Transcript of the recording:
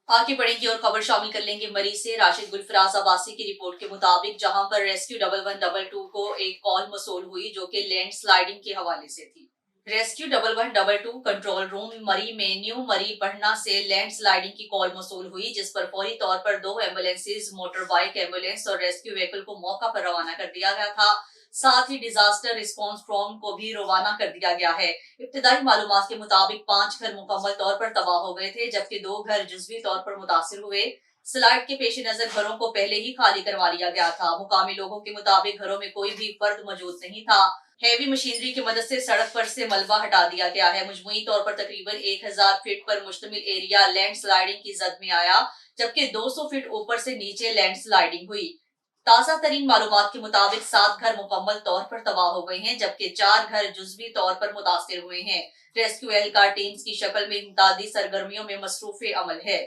आगे बढ़ेंगे और खबर शामिल कर लेंगे मरी से। राशिद गुलफराज अब्बासी की रिपोर्ट के मुताबिक जहां पर रेस्क्यू 1112 को एक कॉल मसूल हुई जो कि लैंड स्लाइडिंग के हवाले से थी। रेस्क्यू 1112 कंट्रोल रूम मरी में न्यू मरी पढ़ना से लैंड स्लाइडिंग की कॉल मसूल हुई, जिस पर फौरी तौर पर 2 एम्बुलेंसेज, मोटर बाइक एम्बुलेंस और रेस्क्यू व्हीकल को मौका पर रवाना कर दिया गया था। साथ ही डिजास्टर रिस्पांस ड्रोन को भी रवाना कर दिया गया है। इब्तिदाई मालूमात के मुताबिक 5 घर मुकम्मल तौर पर तबाह हो गए थे, जबकि 2 घर जुज़वी तौर पर मुतासिर हुए। स्लाइड के पेश नजर घरों को पहले ही खाली करवा लिया गया था। मुकामी लोगों के मुताबिक घरों में कोई भी फर्द मौजूद नहीं था। हैवी मशीनरी की मदद से सड़क पर से मलबा हटा दिया गया है। मजमूई तौर पर तकरीबन 1000 फीट पर मुश्तमिल एरिया लैंड स्लाइडिंग की जद में आया, जबकि 200 फीट ऊपर से नीचे लैंड स्लाइडिंग हुई। ताजा तरीन मालूमात के मुताबिक 7 घर मुकम्मल तौर पर तबाह हो गए हैं, जबकि 4 घर जुज़वी तौर पर मुतासिर हुए हैं। रेस्क्यू एहलकार टीम्स की शक्ल में इमदादी सरगर्मियों में मसरूफ अमल है।